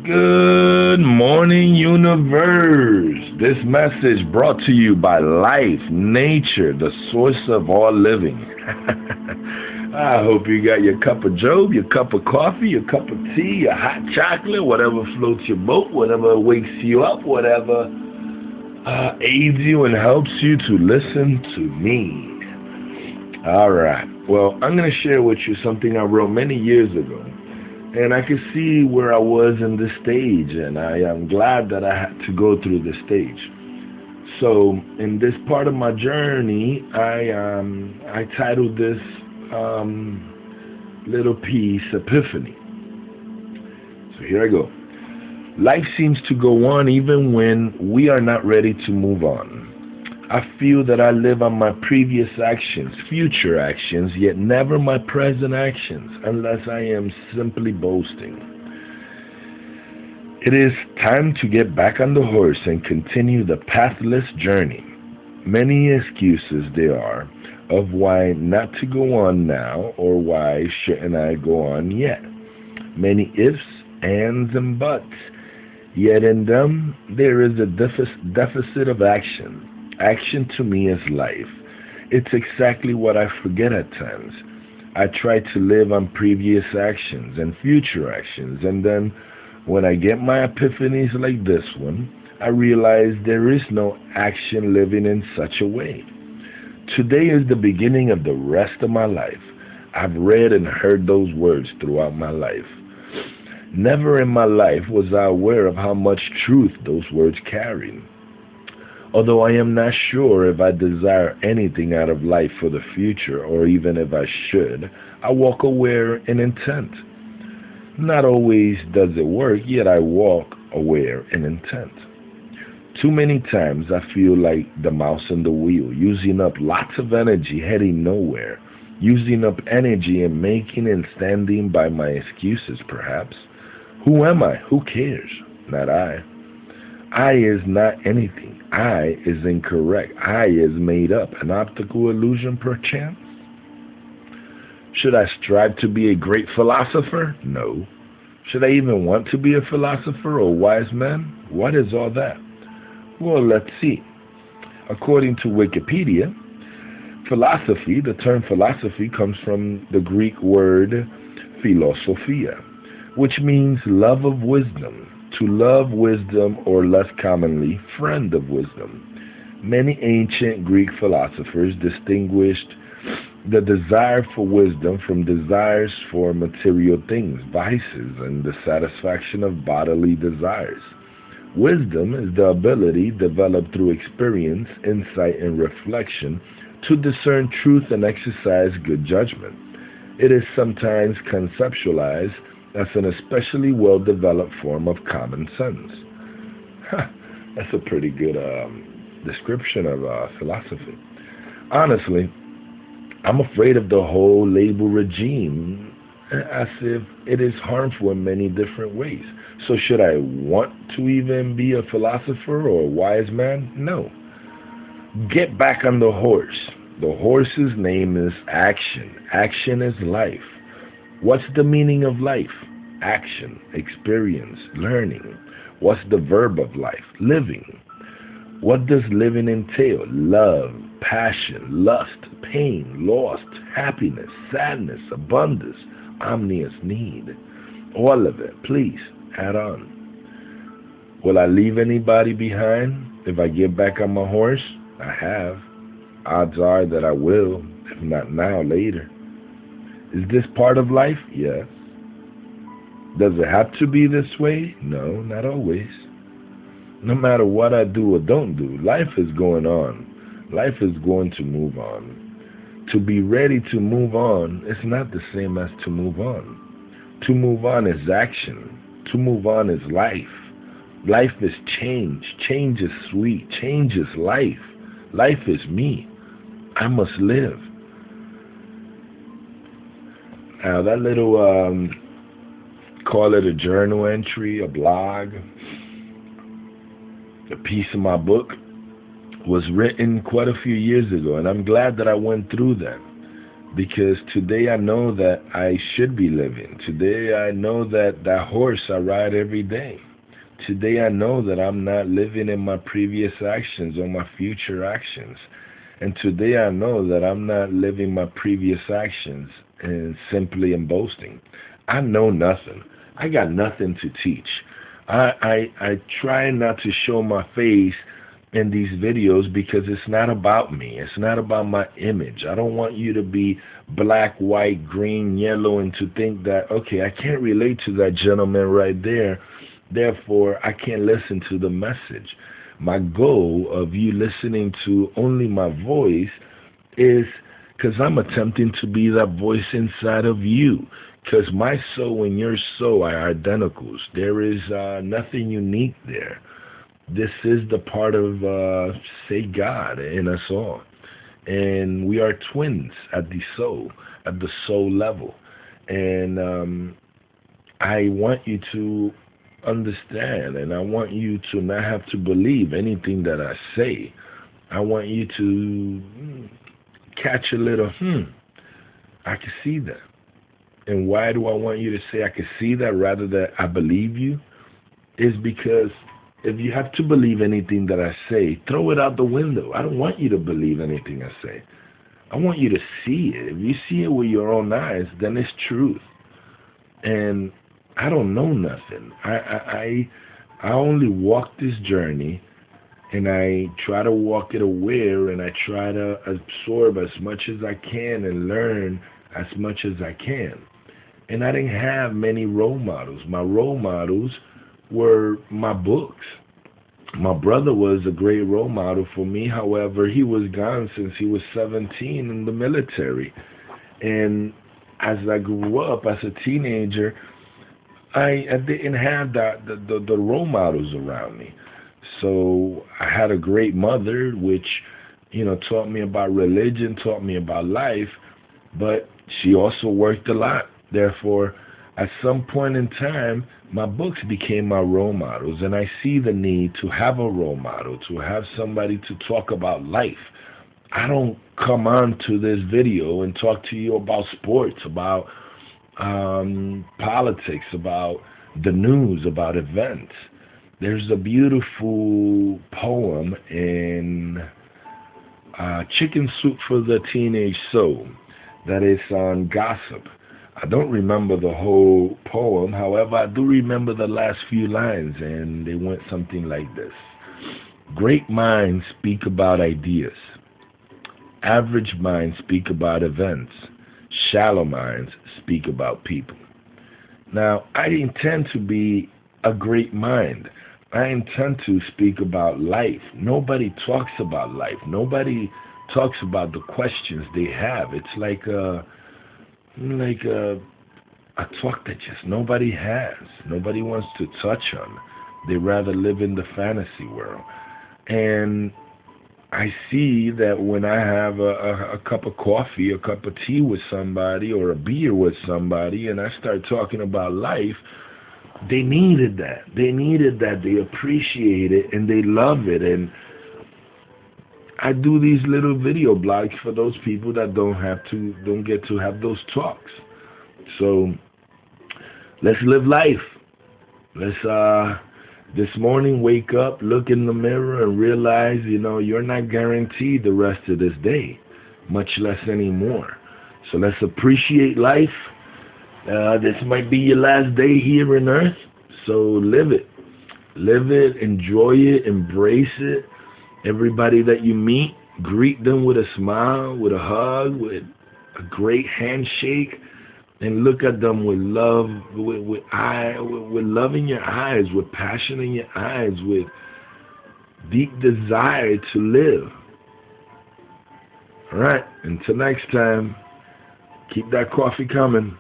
Good morning, universe. This message brought to you by life, nature, the source of all living. I hope you got your cup of joe, your cup of coffee, your cup of tea, your hot chocolate, whatever floats your boat, whatever wakes you up, whatever aids you and helps you to listen to me. All right. Well, I'm going to share with you something I wrote many years ago. And I could see where I was in this stage, and I am glad that I had to go through this stage. So, in this part of my journey, I titled this little piece Epiphany. So here I go. Life seems to go on even when we are not ready to move on. I feel that I live on my previous actions, future actions, yet never my present actions, unless I am simply boasting. It is time to get back on the horse and continue the pathless journey. Many excuses there are of why not to go on now or why shouldn't I go on yet. Many ifs, ands, and buts, yet in them there is a deficit of action. Action to me is life. It's exactly what I forget at times. I try to live on previous actions and future actions, and then when I get my epiphanies like this one, I realize there is no action living in such a way. Today is the beginning of the rest of my life. I've read and heard those words throughout my life. Never in my life was I aware of how much truth those words carried. Although I am not sure if I desire anything out of life for the future, or even if I should, I walk aware in intent. Not always does it work, yet I walk aware in intent. Too many times I feel like the mouse in the wheel, using up lots of energy, heading nowhere, using up energy and making and standing by my excuses, perhaps. Who am I? Who cares? Not I. I is not anything. I is incorrect. I is made up. An optical illusion, perchance? Should I strive to be a great philosopher? No. Should I even want to be a philosopher or wise man? What is all that? Well, let's see. According to Wikipedia, philosophy, the term philosophy comes from the Greek word philosophia, which means love of wisdom. To love wisdom, or less commonly, friend of wisdom. Many ancient Greek philosophers distinguished the desire for wisdom from desires for material things, vices, and the satisfaction of bodily desires. Wisdom is the ability developed through experience, insight, and reflection to discern truth and exercise good judgment. It is sometimes conceptualized as an especially well-developed form of common sense. That's a pretty good description of philosophy. Honestly, I'm afraid of the whole label regime as if it is harmful in many different ways. So should I want to even be a philosopher or a wise man? No. Get back on the horse. The horse's name is action. Action is life. What's the meaning of life? Action, experience, learning. What's the verb of life? Living. What does living entail? Love, passion, lust, pain, loss, happiness, sadness, abundance, omnious need. All of it, please, add on. Will I leave anybody behind if I get back on my horse? I have. Odds are that I will, if not now, later. Is this part of life? Yes. Does it have to be this way? No, not always. No matter what I do or don't do, life is going on. Life is going to move on. To be ready to move on is not the same as to move on. To move on is action. To move on is life. Life is change. Change is sweet. Change is life. Life is me. I must live. Now that little, call it a journal entry, a blog, a piece of my book, was written quite a few years ago, and I'm glad that I went through that. Because today I know that I should be living. Today I know that that horse I ride every day. Today I know that I'm not living in my previous actions or my future actions. And today I know that I'm not living my previous actions and simply in boasting. I know nothing. I got nothing to teach. I try not to show my face in these videos because it's not about me. It's not about my image. I don't want you to be black, white, green, yellow, and to think that, okay, I can't relate to that gentleman right there, therefore I can't listen to the message. My goal of you listening to only my voice is because I'm attempting to be that voice inside of you. Because my soul and your soul are identicals. There is nothing unique there. This is the part of, say, God in us all. And we are twins at the soul level. And I want you to understand, and I want you to not have to believe anything that I say. I want you to catch a little, I can see that. And why do I want you to say I can see that rather than I believe you? Is because if you have to believe anything that I say, throw it out the window. I don't want you to believe anything I say. I want you to see it. If you see it with your own eyes, then it's truth. And I don't know nothing. I only walk this journey, and I try to walk it aware, and I try to absorb as much as I can and learn as much as I can. And I didn't have many role models. My role models were my books. My brother was a great role model for me. However, he was gone since he was 17 in the military. And as I grew up as a teenager, I didn't have the role models around me. So I had a great mother, which, taught me about religion, taught me about life, but she also worked a lot. Therefore, at some point in time, my books became my role models, and I see the need to have a role model, to have somebody to talk about life. I don't come on to this video and talk to you about sports, about politics, about the news, about events. There's a beautiful poem in Chicken Soup for the Teenage Soul that is on gossip. I don't remember the whole poem. However, I do remember the last few lines, and they went something like this. Great minds speak about ideas. Average minds speak about events. Shallow minds speak about people. Now, I intend to be a great mind. I intend to speak about life. Nobody talks about life. Nobody talks about the questions they have. It's like a talk that just nobody has. Nobody wants to touch on. They rather live in the fantasy world. And I see that when I have a cup of coffee, a cup of tea with somebody, or a beer with somebody, and I start talking about life, they needed that. They needed that. They appreciate it, and they love it. And I do these little video blogs for those people that don't get to have those talks. So let's live life. Let's this morning wake up, look in the mirror, and realize, you're not guaranteed the rest of this day, much less anymore. So let's appreciate life. This might be your last day here on earth, so live it. Live it, enjoy it, embrace it. Everybody that you meet, greet them with a smile, with a hug, with a great handshake, and look at them with love, with love in your eyes, with passion in your eyes, with deep desire to live. All right, until next time, keep that coffee coming.